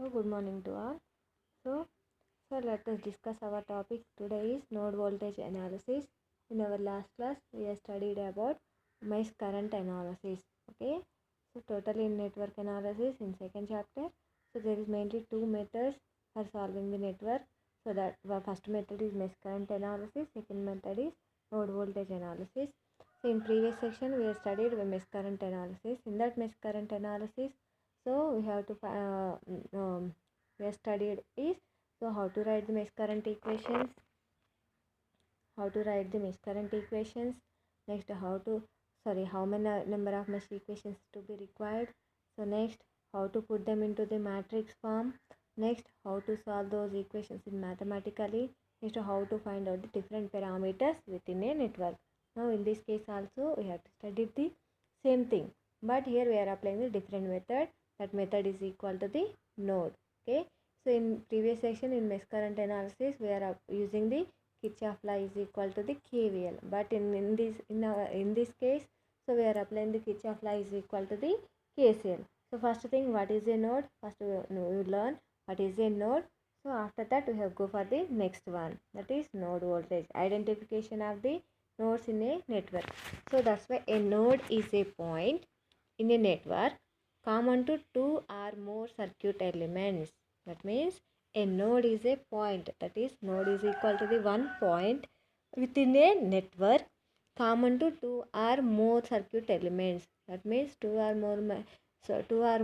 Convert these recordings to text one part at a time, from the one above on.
Good morning to all. So, let us discuss our topic today is node voltage analysis. In our last class, we have studied about mesh current analysis. Okay. So, totally in network analysis in second chapter. So, there is mainly two methods for solving the network. So, that the first method is mesh current analysis. Second method is node voltage analysis. So, in previous section, we have studied the mesh current analysis. In that mesh current analysis, so we have to we have studied is so how to write the mesh current equations, next how many number of mesh equations to be required. So next, how to put them into the matrix form. Next, how to solve those equations in mathematically. Next, how to find out the different parameters within a network. Now in this case also we have to study the same thing, but here we are applying the different method. That method is equal to the node. Okay. So in previous section in mesh current analysis we are using the Kirchhoff law is equal to the KVL, but in this case, so we are applying the Kirchhoff law is equal to the KCL. So first thing, what is a node? First we learn what is a node. So after that we have go for the next one, that is node voltage, identification of the nodes in a network. So that's why a node is a point in a network common to two or more circuit elements. That means a node is a point, that is node is equal to the one point within a network common to two or more circuit elements. That means two or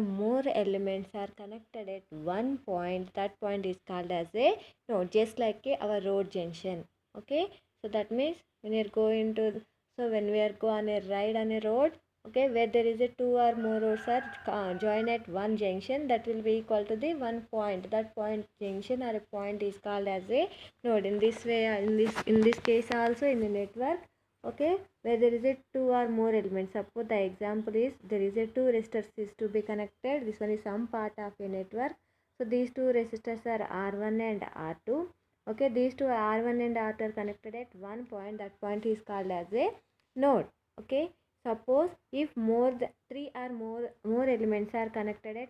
more elements are connected at one point. That point is called as a node, just like our road junction. Okay, so that means when you are going to when we are go on a ride on a road, okay, where there is a two or more roads are joined at one junction, that will be equal to the one point. That point junction or a point is called as a node. In this way, in this case also in the network, okay, where there is a two or more elements. Suppose the example is there is a two resistors is to be connected. This one is some part of a network. So these two resistors are R1 and R2. Okay, these two R1 and R2 are connected at one point. That point is called as a node. Okay. Suppose if three or more elements are connected at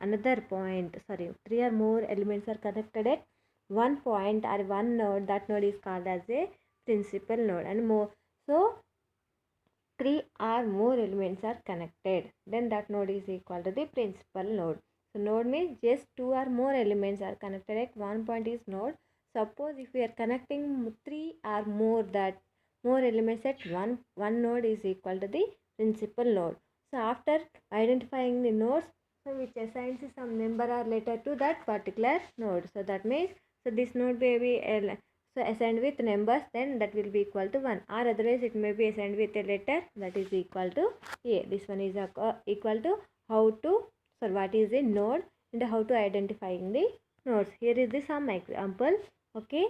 another point, three or more elements are connected at one point or one node, that node is called as a principal node. And more, so three or more elements are connected, then that node is equal to the principal node. So node means just two or more elements are connected at one point is node. Suppose if we are connecting three or more elements at one node is equal to the principal node. So after identifying the nodes, so which assigns some number or letter to that particular node. So that means this node may be assigned with numbers, then that will be equal to 1, or otherwise it may be assigned with a letter that is equal to a. This one is equal to what is a node and how to identifying the nodes. Here is the some example. Okay,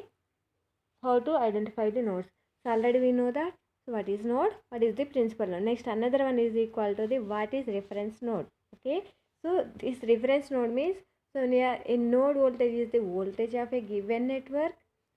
how to identify the nodes. So already we know that. So what is node? What is the principal node? Next another one is equal to the what is reference node. Okay, so this reference node means, so in node voltage is the voltage of a given network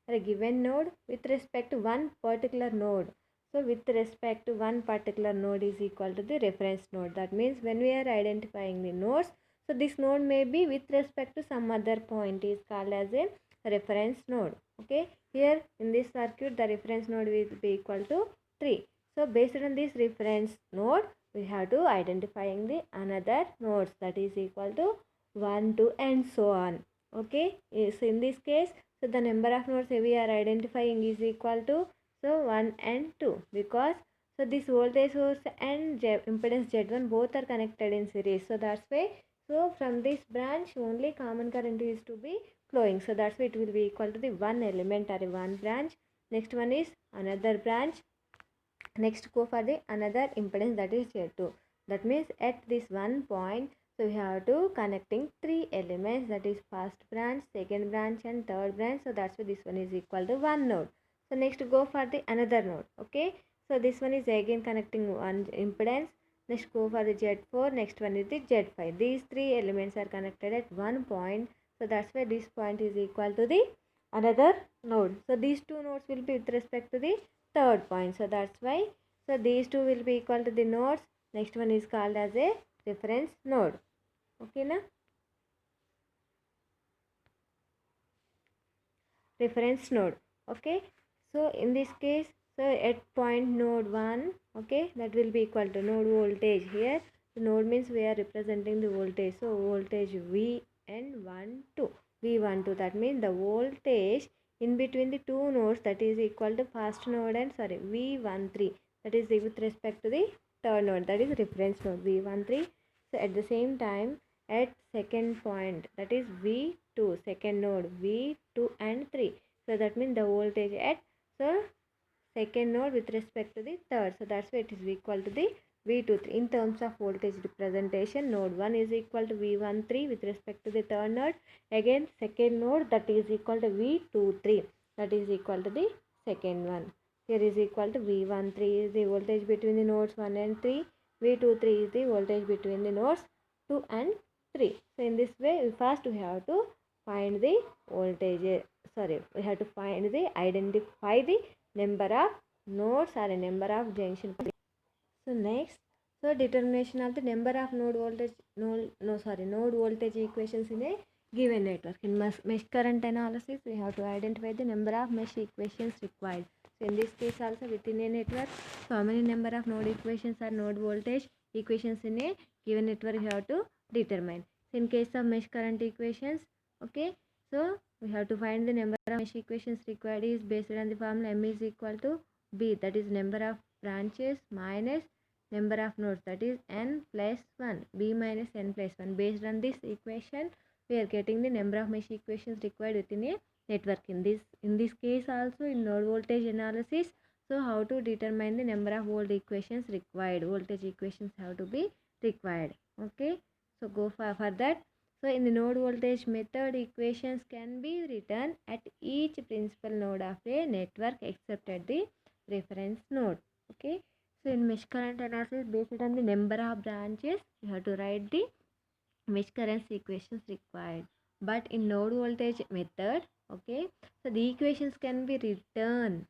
or a given node with respect to one particular node. So with respect to one particular node is equal to the reference node. That means when we are identifying the nodes, so this node may be with respect to some other point is called as a reference node. Okay, here in this circuit the reference node will be equal to 3. So based on this reference node, we have to identifying the another nodes that is equal to 1, 2 and so on. Okay, so in this case, so the number of nodes we are identifying is equal to 1 and 2, because so this voltage source and impedance Z1 both are connected in series. So that's why, so from this branch only common current is to be flowing. So that's why it will be equal to the one element or one branch. Next one is another branch. Next go for the another impedance, that is Z2. That means at this one point, so we have to connecting three elements, that is first branch, second branch and third branch. So that's why this one is equal to one node. So next go for the another node. Okay, so this one is again connecting one impedance. Next go for the Z4. Next one is the Z5. These three elements are connected at one point. So that's why this point is equal to the another node. So these two nodes will be with respect to the third point. So that's why, so these two will be equal to the nodes. Next one is called as a reference node. Okay na? reference node. Okay, so in this case, so at point node 1, okay, that will be equal to node voltage. Here the node means we are representing the voltage, so voltage V and 1 2 V12, that means the voltage in between the two nodes, that is equal to first node and V13, that is with respect to the third node, that is reference node V13. So at the same time at second point, that is V2, second node V2 and 3, so that means the voltage at so second node with respect to the third, so that's why it is equal to the V23. In terms of voltage representation, node 1 is equal to V13 with respect to the third node. Again second node, that is equal to V23, that is equal to the second one. Here is equal to V13 is the voltage between the nodes 1 and 3. V23 is the voltage between the nodes 2 and 3. So in this way, first we have to find the voltage. We have to find the identify the number of nodes or a number of junction points. So next, so determination of the number of node voltage equations in a given network. In mesh current analysis, we have to identify the number of mesh equations required. So in this case also within a network, so how many number of node equations or node voltage equations in a given network you have to determine. So in case of mesh current equations, okay, so we have to find the number of mesh equations required is based on the formula M is equal to B, that is number of branches minus number of nodes, that is n plus 1, b minus n plus 1. Based on this equation, we are getting the number of mesh equations required within a network. In this case also, in node voltage analysis, so how to determine the number of voltage equations required, voltage equations have to be required. Okay, so go for that. So in the node voltage method, equations can be written at each principal node of a network except at the reference node. Okay, so in mesh current analysis, based on the number of branches, you have to write the mesh current equations required. But in node voltage method, okay, so the equations can be written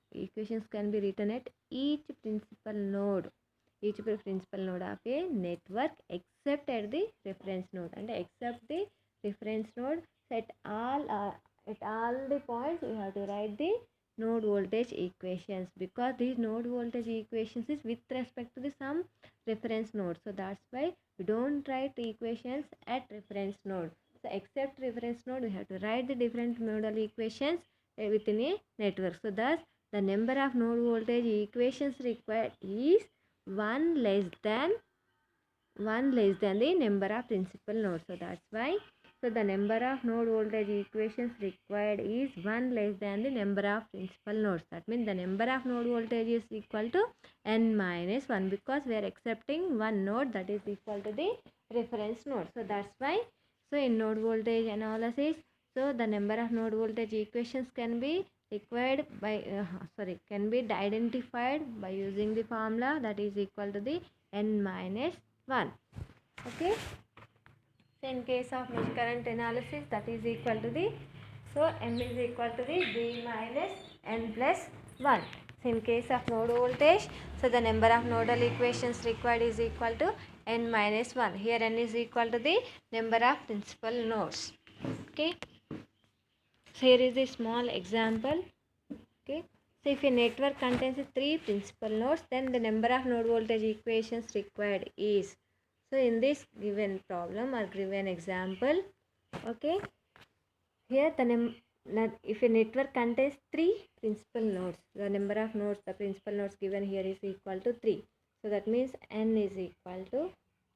at each principal node of a network except at the reference node, and except the reference node, so at all the points you have to write the node voltage equations, because these node voltage equations is with respect to the some reference node, so that's why we don't write equations at reference node. So except reference node, we have to write the different nodal equations within a network. So thus the number of node voltage equations required is one less than the number of principal nodes. So that's why, so the number of node voltage equations required is 1 less than the number of principal nodes. That means the number of node voltage is equal to n minus 1, because we are accepting one node, that is equal to the reference node. So that's why, so in node voltage analysis, so the number of node voltage equations can be required by can be identified by using the formula, that is equal to the n minus 1. Okay, so in case of mesh current analysis, that is equal to the, so m is equal to the b minus n plus 1. So in case of node voltage, so the number of nodal equations required is equal to n minus 1. Here n is equal to the number of principal nodes. Okay, so here is a small example. Okay, so if a network contains 3 principal nodes, then the number of node voltage equations required is, so in this given problem or given example, okay, here if a network contains 3 principal nodes, the number of nodes, the principal nodes given here is equal to 3. So that means n is equal to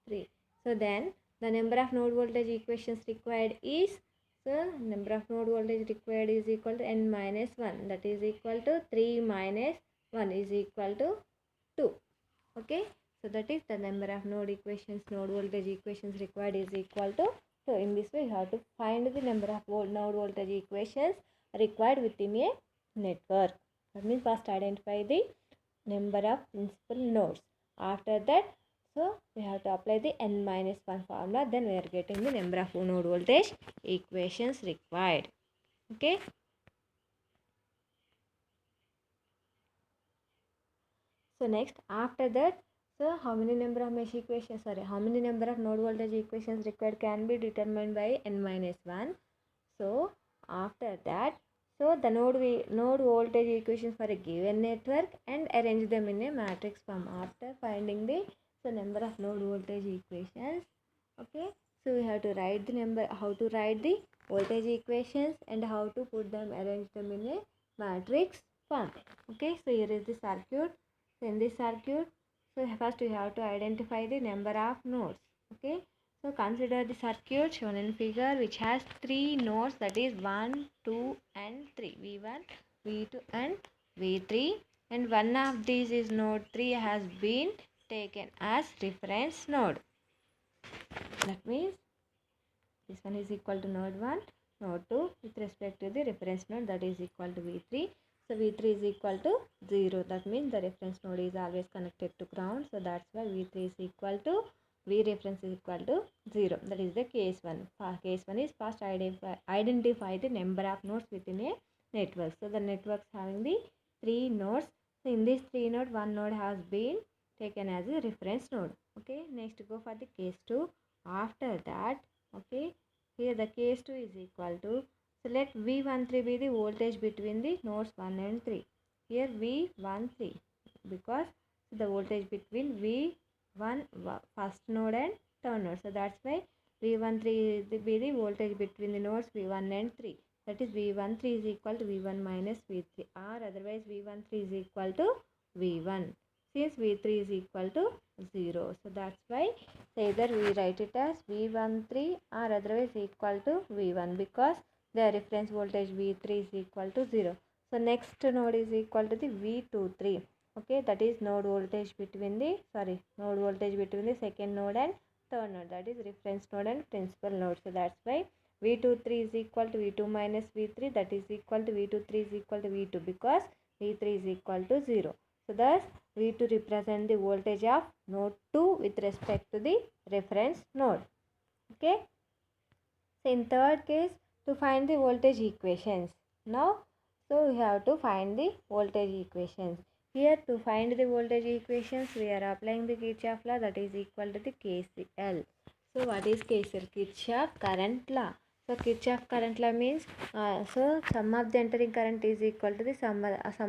3. So then the number of node voltage equations required is, so number of node voltage required is equal to n minus 1, that is equal to 3 minus 1 is equal to 2. Okay, so that is the number of node voltage equations required is equal to. So in this way, you have to find the number of node voltage equations required within a network. That means first identify the number of principal nodes. After that, so we have to apply the n minus 1 formula. Then we are getting the number of node voltage equations required. Okay. So next, after that, so how many number of mesh equations, how many number of node voltage equations required can be determined by n minus 1. So after that, So the node voltage equations for a given network and arrange them in a matrix form after finding the number of node voltage equations. Okay, so we have to write the number, how to write the voltage equations and how to put them, arrange them in a matrix form. Okay, so here is the circuit. So in this circuit, so first we have to identify the number of nodes. Okay, so consider the circuit shown in figure which has 3 nodes, that is 1, 2 and 3, V1, V2 and V3, and one of these is node 3 has been taken as reference node. That means this one is equal to node 1, node 2 with respect to the reference node, that is equal to V3. So V3 is equal to 0. That means the reference node is always connected to ground. So that's why V3 is equal to V reference is equal to 0. That is the case 1. Case 1 is first identify the number of nodes within a network. So the networks having the 3 nodes. So in this 3 node, one node has been taken as a reference node. Okay, next go for the case 2. After that, okay, here the case 2 is equal to, so let V13 be the voltage between the nodes 1 and 3. Here V13 because the voltage between V1 first node and third node. So that's why V13 be the voltage between the nodes V1 and 3. That is V13 is equal to V1 minus V3, or otherwise V13 is equal to V1. Since V3 is equal to 0. So that's why, so either we write it as V13 or otherwise equal to V1 because the reference voltage V3 is equal to 0. So next node is equal to the V23. Okay, that is node voltage between the second node and third node, that is reference node and principal node. So that's why V23 is equal to V2 minus V3, that is equal to V23 is equal to V2 because V3 is equal to 0. So thus V2 represent the voltage of node 2 with respect to the reference node. Okay. So in third case, to find the voltage equations. Now, so we have to find the voltage equations. Here to find the voltage equations, we are applying the Kirchhoff law, that is equal to the KCL. So what is KCL? Kirchhoff current law. So Kirchhoff current law means, so sum of the entering current is equal to the sum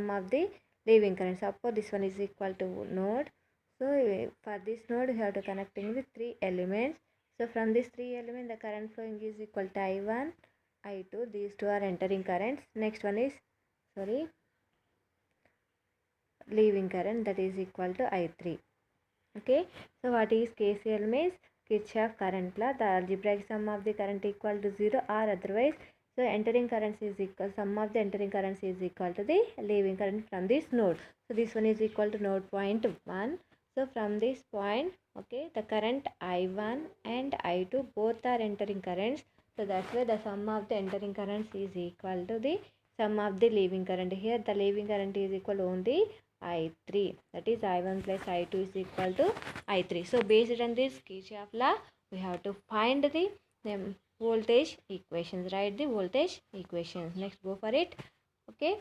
of the leaving current. Suppose this one is equal to node. So for this node, we have to connecting the 3 elements. So from these 3 elements, the current flowing is equal to I1, I2. These two are entering currents. Next one is, leaving current, that is equal to I3. Okay. So what is KCL means? Kirchhoff current law. The algebraic sum of the current equal to 0 or otherwise. So entering currents is equal, sum of the entering currents is equal to the leaving current from this node. So this one is equal to node point 1. So from this point, okay, the current I1 and I2 both are entering currents. So that's why the sum of the entering currents is equal to the sum of the leaving current. Here the leaving current is equal to only I3. That is I1 plus I2 is equal to I3. So based on this Kirchhoff law, we have to find the voltage equations. Write the voltage equations. Next go for it. Okay.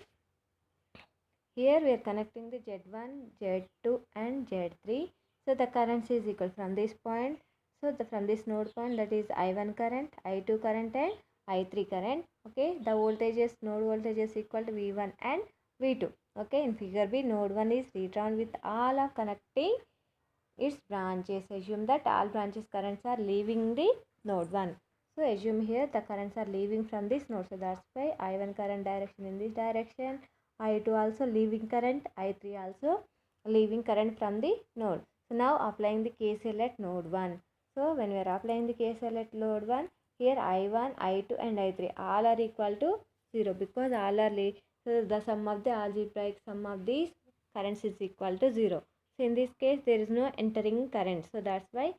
Here we are connecting the Z1, Z2 and Z3. So the currents is equal from this point. So from this node point, that is I1 current, I2 current and I3 current. Okay. The voltages, node voltages equal to V1 and V2. Okay. In figure B, node 1 is redrawn with all of connecting its branches. Assume that all branches currents are leaving the node 1. So assume here the currents are leaving from this node. So that's why I1 current direction in this direction, I2 also leaving current, I3 also leaving current from the node. So now applying the KCL at node 1. So when we are applying the KCL at node 1, here I1, I2 and I3 all are equal to 0 because all are so the sum of the algebraic sum of these currents is equal to 0. So in this case there is no entering current. So that's why,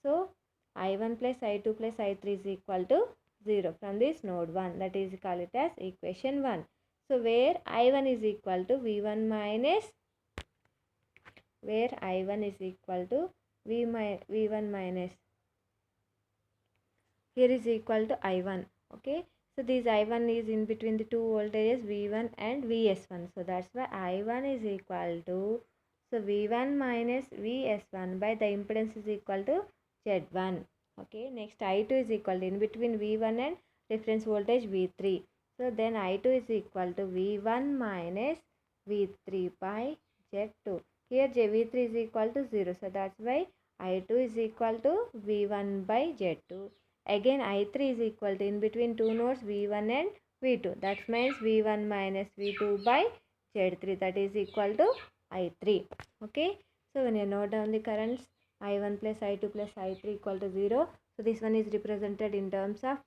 so I1 plus I2 plus I3 is equal to 0 from this node 1. That is call it as equation 1. So where I1 is equal to V1 minus, where I1 is equal to V1 minus, here is equal to I1. Okay. So this I1 is in between the two voltages V1 and Vs1. So that's why I1 is equal to, so V1 minus Vs1 by the impedance is equal to Z1. Okay. Next I2 is equal to in between V1 and reference voltage V3. So then I2 is equal to V1 minus V3 by Z2. Here V3 is equal to 0. So that's why I2 is equal to V1 by Z2. Again I3 is equal to, in between two nodes, V1 and V2. That means V1 minus V2 by Z3. That is equal to I3. Okay. So when you note down the currents, I1 plus I2 plus I3 equal to 0. So this one is represented in terms of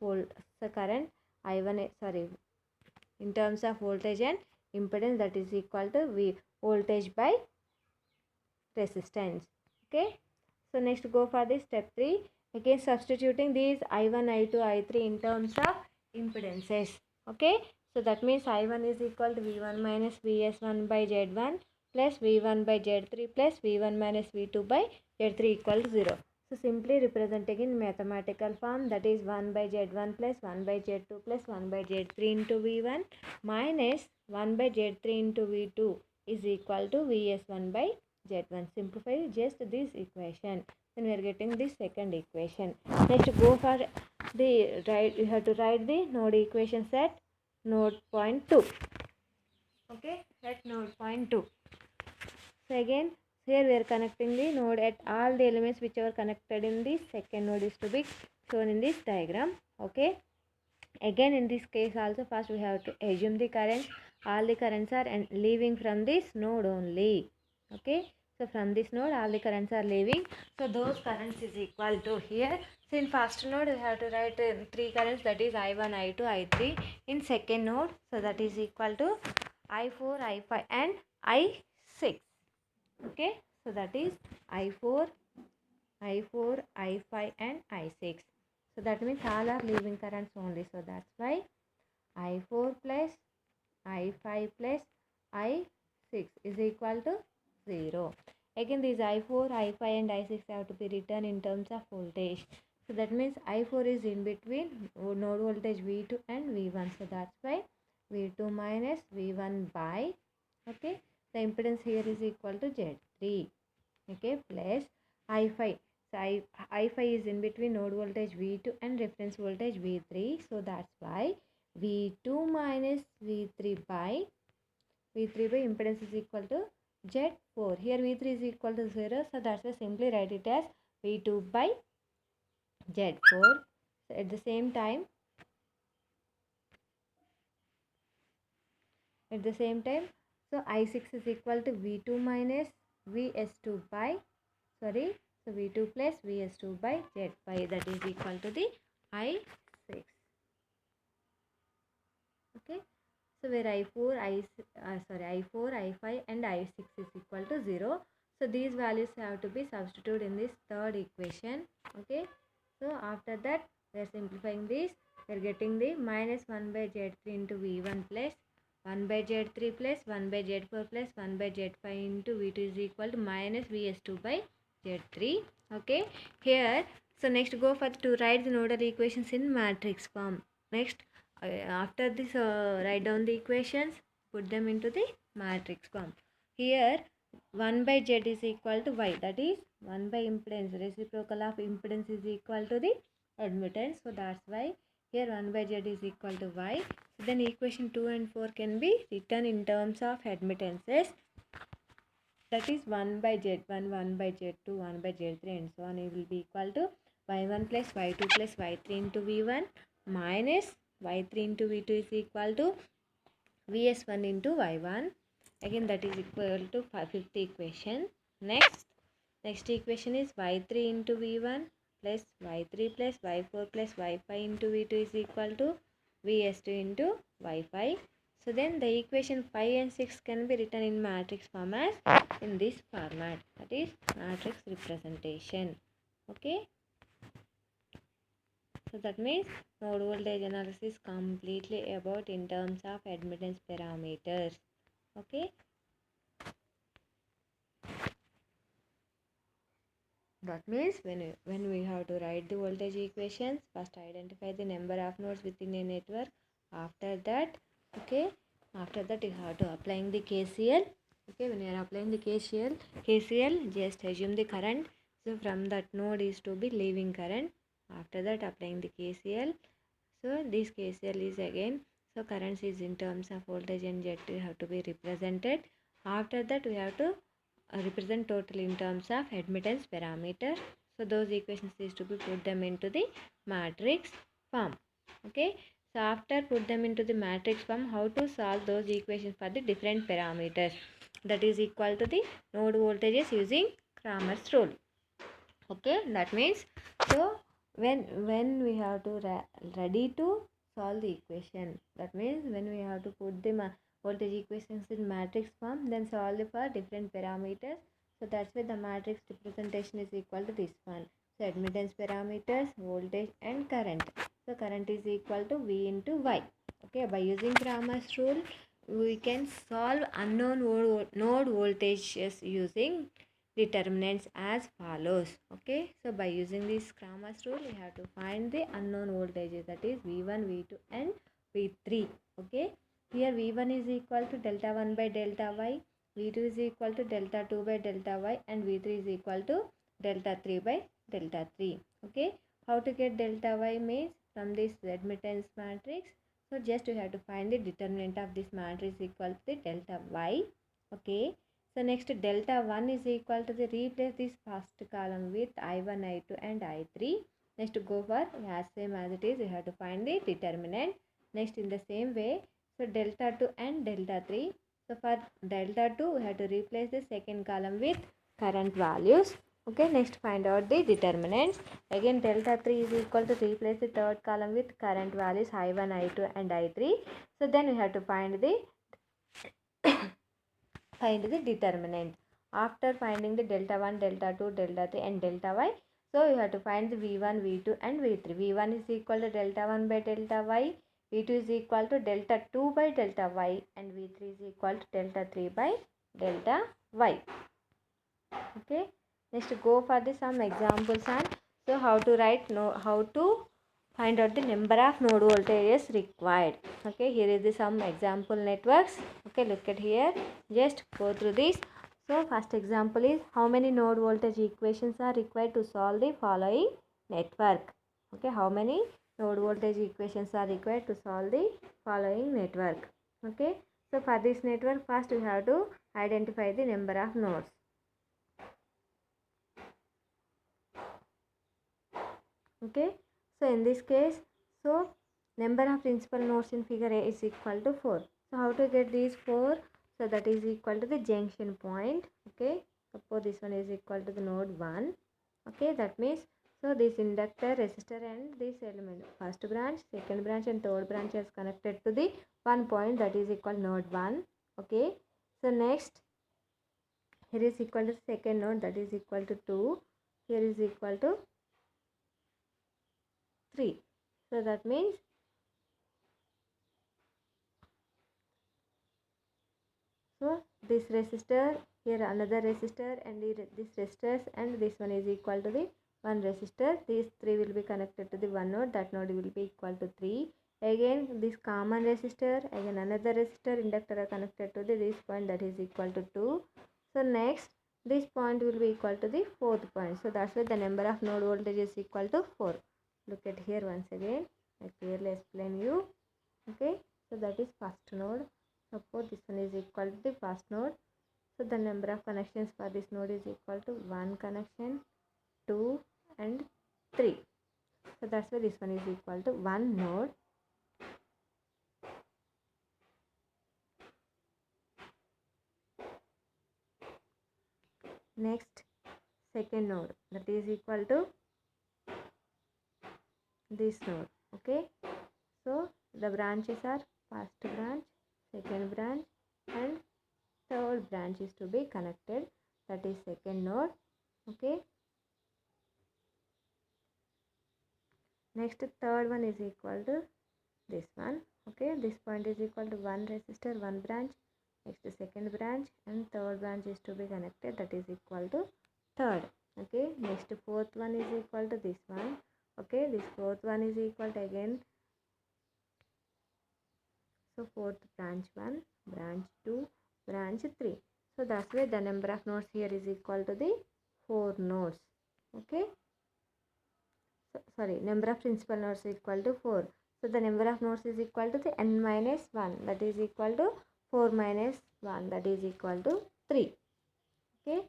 current I1, in terms of voltage and impedance, that is equal to V voltage by resistance. Okay. So next go for the step 3. Again substituting these I1, I2, I3 in terms of impedances. Okay. So that means I1 is equal to V1 minus Vs1 by Z1 plus V1 by Z3 plus V1 minus V2 by Z3 equal to 0. So simply representing in mathematical form, that is 1 by Z1 plus 1 by Z2 plus 1 by Z3 into V1 minus 1 by Z3 into V2 is equal to Vs1 by Z1. Simplify just this equation. Then we are getting the second equation. Next go for the right. You have to write the node equations at node point 2. Okay, at node point 2. So again here we are connecting the node at all the elements which are connected in the second node is to be shown in this diagram. Okay. Again in this case also, first we have to assume the currents. All the currents are leaving from this node only. Okay. So from this node all the currents are leaving. So those currents is equal to here. So in first node we have to write three currents, that is I1, I2, I3. In second node, so that is equal to I4, I5 and I6. Okay. So that is I4, I5 and I6. So that means all are leaving currents only. So that's why I4 plus I5 plus I6 is equal to 0. Again these I4, I5 and I6 have to be written in terms of voltage. So that means I4 is in between node voltage V2 and V1. So that's why V2 minus V1 by, okay, the impedance here is equal to Z3. Okay, plus I5. So I5 is in between node voltage V2 and reference voltage V3. So that's why V2 minus V3 by impedance is equal to Z4. Here V3 is equal to 0. So that's why simply write it as V2 by Z4. So at the same time, so I6 is equal to V2 minus Vs2 by, sorry, so V2 plus Vs2 by Z5, that is equal to the I6. Okay. So where I4, I5 and I6 is equal to 0. So these values have to be substituted in this third equation. Okay. So after that we are simplifying this. We are getting the minus 1 by Z3 into V1 plus 1 by Z3 plus 1 by Z4 plus 1 by Z5 into V2 is equal to minus Vs2 by Z3. Okay. Here, so next go for to write the nodal equations in matrix form. Next, after this write down the equations, put them into the matrix form. Here 1 by Z is equal to Y, that is 1 by impedance, reciprocal of impedance is equal to the admittance. So that's why here 1 by Z is equal to Y. So then equation 2 and 4 can be written in terms of admittances, that is 1 by Z1, 1 by Z2, 1 by Z3 and so on. It will be equal to Y1 plus Y2 plus Y3 into V1 minus Y3 into V2 is equal to Vs1 into Y1. Again that is equal to fifth equation. Next equation is Y3 into V1 plus Y3 plus Y4 plus Y5 into V2 is equal to Vs2 into Y5. So then the equation 5 and 6 can be written in matrix format in this format, that is matrix representation. Okay. So that means node voltage analysis completely about in terms of admittance parameters. Okay. That means when we have to write the voltage equations, first identify the number of nodes within a network. After that, okay, after that you have to applying the KCL. Okay, when you are applying the KCL, just assume the current. So from that node is to be leaving current. After that applying the KCL. So this KCL is again, So currents is in terms of voltage and jet have to be represented. After that we have to represent total in terms of admittance parameter. So those equations is to be put them into the matrix form. Okay. So after put them into the matrix form, how to solve those equations for the different parameters, that is equal to the node voltages using Cramer's rule. Okay, that means, so when we have to ready to solve the equation, that means when we have to put the voltage equations in matrix form, then solve it for different parameters. So that's why the matrix representation is equal to this one. So admittance parameters, voltage and current. So current is equal to V into Y. Okay, by using Cramer's rule, we can solve unknown node voltages using determinants as follows. Okay, so by using this Cramer's rule, we have to find the unknown voltages, that is V1, V2 and V3. Okay, here V1 is equal to delta 1 by delta Y, V2 is equal to delta 2 by delta Y, and V3 is equal to delta 3 by delta 3. Okay, how to get delta Y means from this admittance matrix. So just you have to find the determinant of this matrix equal to the delta Y. Okay, so next delta 1 is equal to the, replace this first column with I1, I2 and I3. Next go for as same as it is, you have to find the determinant. Next in the same way, so delta 2 and delta 3. So for delta 2 we have to replace the second column with current values. Okay, next find out the determinants. Again delta 3 is equal to, replace the third column with current values I1, I2 and I3. So then we have to find the determinant. After finding the delta 1, delta 2, delta 3 and delta Y, so you have to find the V1, V2 and V3. V1 is equal to delta 1 by delta Y, V2 is equal to delta 2 by delta Y and V3 is equal to delta 3 by delta Y. Okay, next go for the some examples and so how to write, how to find out the number of node voltages required. Okay, here is the some example networks. Okay, look at here, just go through this. So first example is, how many node voltage equations are required to solve the following network. Okay, how many node voltage equations are required to solve the following network. Okay, so for this network first we have to identify the number of nodes. Okay, so in this case, so number of principal nodes in figure A is equal to 4. So how to get these 4? So that is equal to the junction point. Okay, suppose this one is equal to the node 1. Okay, that means, so this inductor, resistor and this element, first branch, second branch and third branch is connected to the one point, that is equal node 1. Okay, so next here is equal to second node, that is equal to 2. Here is equal to 3. So that means, so this resistor, here another resistor and this resistors, and this one is equal to the one resistor. These three will be connected to the one node, that node will be equal to 3. Again this common resistor, again another resistor, inductor are connected to this point, that is equal to 2. So next this point will be equal to the fourth point. So that's why the number of node voltage is equal to 4. Look at here once again, I clearly explain you. Okay, so that is first node. Suppose this one is equal to the first node. So the number of connections for this node is equal to 1 connection, 2 and 3. So that's why this one is equal to 1 node. Next second node, that is equal to this node. Okay, so the branches are first branch, second branch and third branch is to be connected, that is second node. Okay, next third one is equal to this one. Okay, this point is equal to one resistor, one branch, next second branch and third branch is to be connected, that is equal to third. Okay, next fourth one is equal to this one. Okay, this fourth one is equal to again, so fourth branch 1, branch 2, branch 3. So that's why the number of nodes here is equal to the 4 nodes. Okay, so, sorry, number of principal nodes is equal to 4. So the number of nodes is equal to the n minus 1, that is equal to 4 minus 1, that is equal to 3. Okay.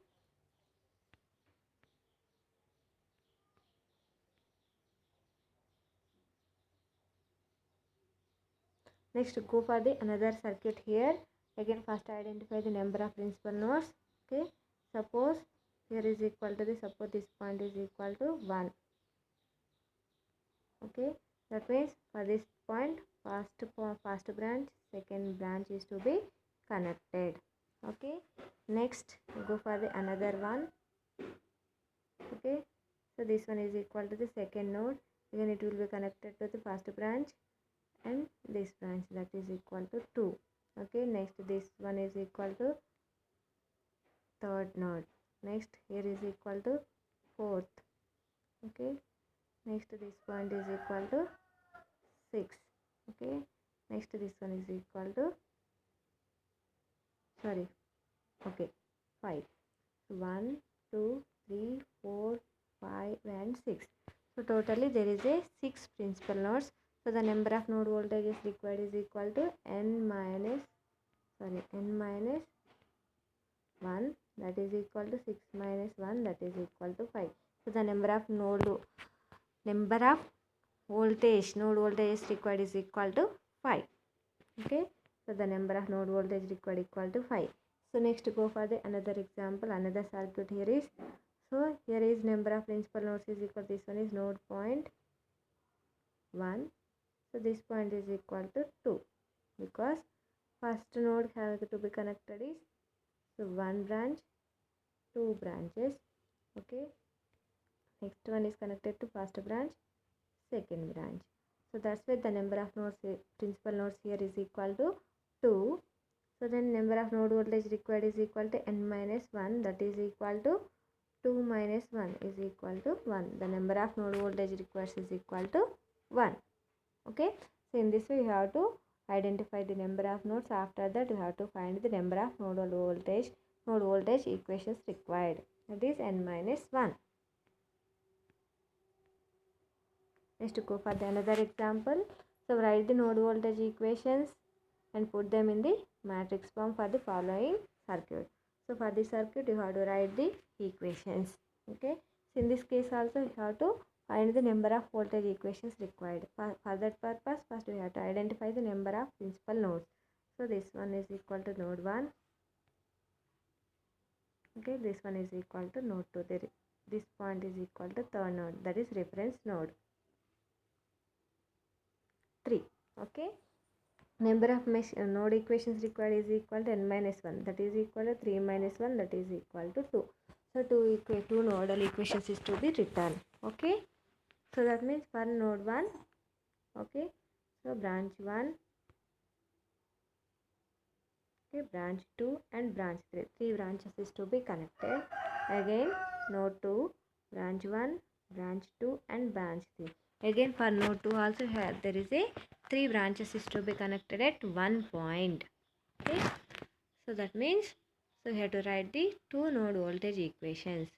Next, go for the another circuit here. Again, first identify the number of principal nodes. Okay. Suppose here is equal to the, suppose this point is equal to 1. Okay. That means for this point, first branch, second branch is to be connected. Okay. Next, go for the another one. Okay. So this one is equal to the second node. Again, it will be connected to the first branch, and this branch, that is equal to 2. Okay. Next, this one is equal to third node. Next, here is equal to fourth. Okay. Next, this point is equal to 6. Okay. Next, this one is equal to, sorry, okay, 5. 1, 2, 3, 4, 5 and 6. So totally there is a 6 principal nodes. So the number of node voltages required is equal to n minus 1, that is equal to 6 minus 1, that is equal to 5. So the number of node voltage required is equal to 5. Okay. So the number of node voltage required equal to 5. So next, go for the another example, another circuit here is. So here is number of principal nodes is equal to, this one is node point 1. So this point is equal to 2, because first node has to be connected is, so 1 branch, 2 branches. Okay. Next one is connected to first branch, second branch. So that's why the number of nodes, principal nodes here is equal to 2. So then number of node voltage required is equal to n minus 1, that is equal to 2 minus 1 is equal to 1. The number of node voltage required is equal to 1. Okay. So in this way you have to identify the number of nodes. After that you have to find the number of node voltage equations required, that is n minus 1. Next, go for the another example. So write the node voltage equations and put them in the matrix form for the following circuit. So for this circuit you have to write the equations. Okay. So in this case also you have to find the number of voltage equations required. For that purpose, first we have to identify the number of principal nodes. So this one is equal to node 1. Okay. This one is equal to node 2. This point is equal to third node, that is reference node 3. Okay. Number of node equations required is equal to n minus 1, that is equal to 3 minus 1, that is equal to 2. So two nodal equations is to be written. Okay. So that means for node 1, okay, so branch 1, okay, branch 2 and branch 3. 3 branches is to be connected. Again, node 2, branch 1, branch 2 and branch 3. Again for node 2 also here there is a 3 branches is to be connected at one point. Okay. So that means, so you have to write the two node voltage equations.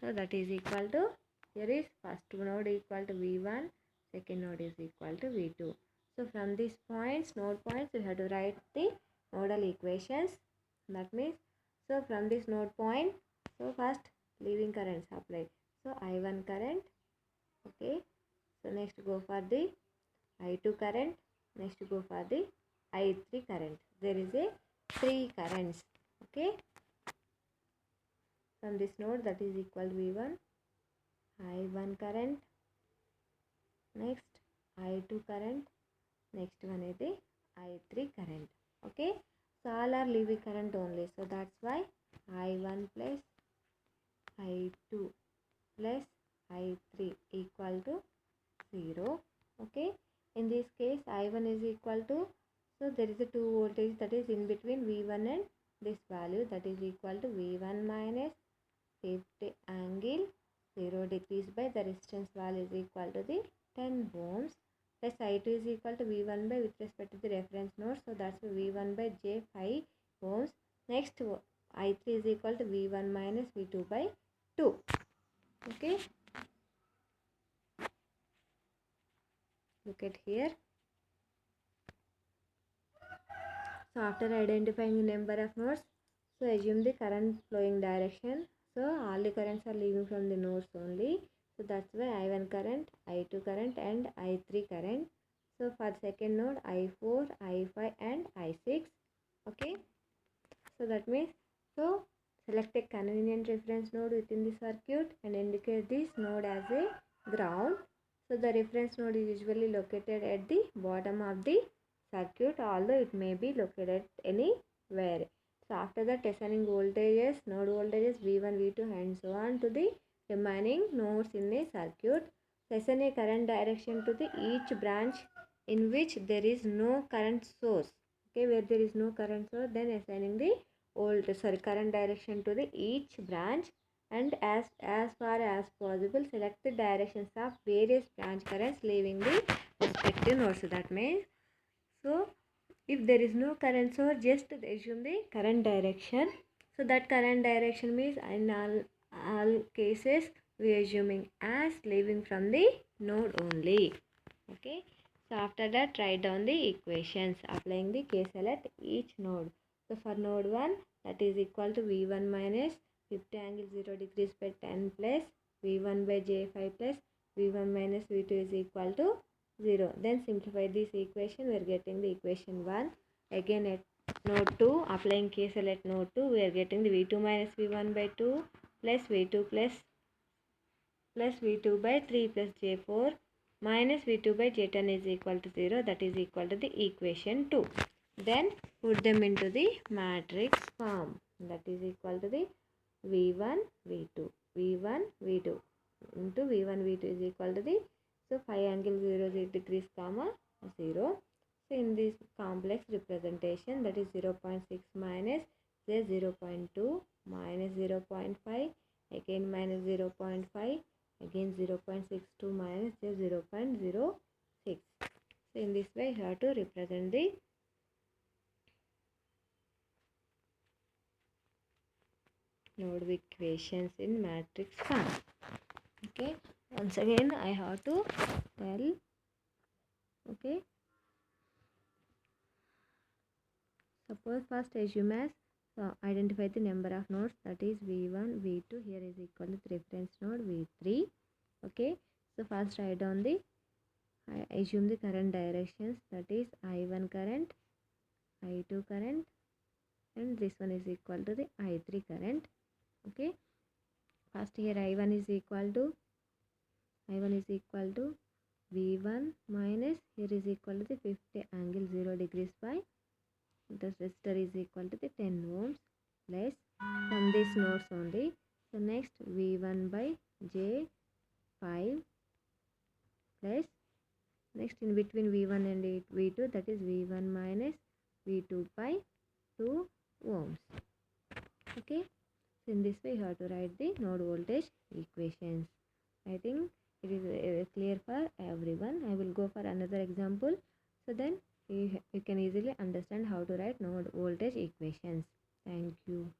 So that is equal to, here is first node equal to V1, second node is equal to V2. So from these points, node points, you have to write the nodal equations. That means, so from this node point, so first leaving currents applied. So I1 current. Okay. So next go for the I2 current. Next go for the I3 current. There is a 3 currents. Okay. From this node, that is equal to V1, I1 current, next I2 current, next one is the I3 current. Okay. So all are leaving current only. So that's why I1 plus I2 plus I3 equal to 0. Okay. In this case, I1 is equal to, so there is a 2 voltage that is in between V1 and this value, that is equal to V1 minus 50 angle 0 degrees by the resistance value is equal to the 10 ohms, plus I2 is equal to V1 by with respect to the reference node. So that's V1 by J 5 ohms. Next I3 is equal to V1 minus V2 by 2. Okay. Look at here. So after identifying the number of nodes, so assume the current flowing direction. So all the currents are leaving from the nodes only. So that's why I1 current, I2 current and I3 current. So for second node, I4, I5 and I6. Okay. So that means, so select a convenient reference node within the circuit and indicate this node as a ground. So the reference node is usually located at the bottom of the circuit, although it may be located anywhere. So after that, assigning voltages, node voltages V1, V2 and so on to the remaining nodes in a circuit. So assign a current direction to the each branch in which there is no current source. Okay, where there is no current source, then assigning the current direction to the each branch, and as far as possible select the directions of various branch currents leaving the respective nodes. So that means, so if there is no current source, just assume the current direction. So that current direction means in all cases we are assuming as leaving from the node only. Okay. So after that, write down the equations applying the KCL at each node. So for node 1, that is equal to V1 minus 50 angle 0 degrees by 10 plus V1 by J5 plus V1 minus V2 is equal to 0. Then simplify this equation. We are getting the equation 1. Again at node 2, applying KCL at node 2, we are getting the V2 minus V1 by 2 plus V2 plus V2 by 3 plus J4 minus V2 by J10 is equal to 0. That is equal to the equation 2. Then put them into the matrix form. That is equal to the V1, V2, V1, V2 into V1, V2 is equal to the, so 5 angle 0 degrees comma 0. So in this complex representation, that is 0.6 minus say 0.2 minus 0.5 again minus 0.5 again 0.62 minus 0.06. So in this way you have to represent the node equations in matrix form. Okay, once again I have to tell. Okay, suppose first assume as, identify the number of nodes, that is V1, V2 here is equal to the reference node V3. Okay, so first write down the, I assume the current directions, that is I1 current, I2 current and this one is equal to the I3 current. Okay, first here I1 is equal to V1 minus here is equal to the 50 angle 0 degrees by the resistor is equal to the 10 ohms plus from these nodes only. So next V1 by J5 plus next in between V1 and V2, that is V1 minus V2 by 2 ohms. Okay, so in this way you have to write the node voltage equations. I think it is clear for everyone. I will go for another example, so then you can easily understand how to write node voltage equations. Thank you.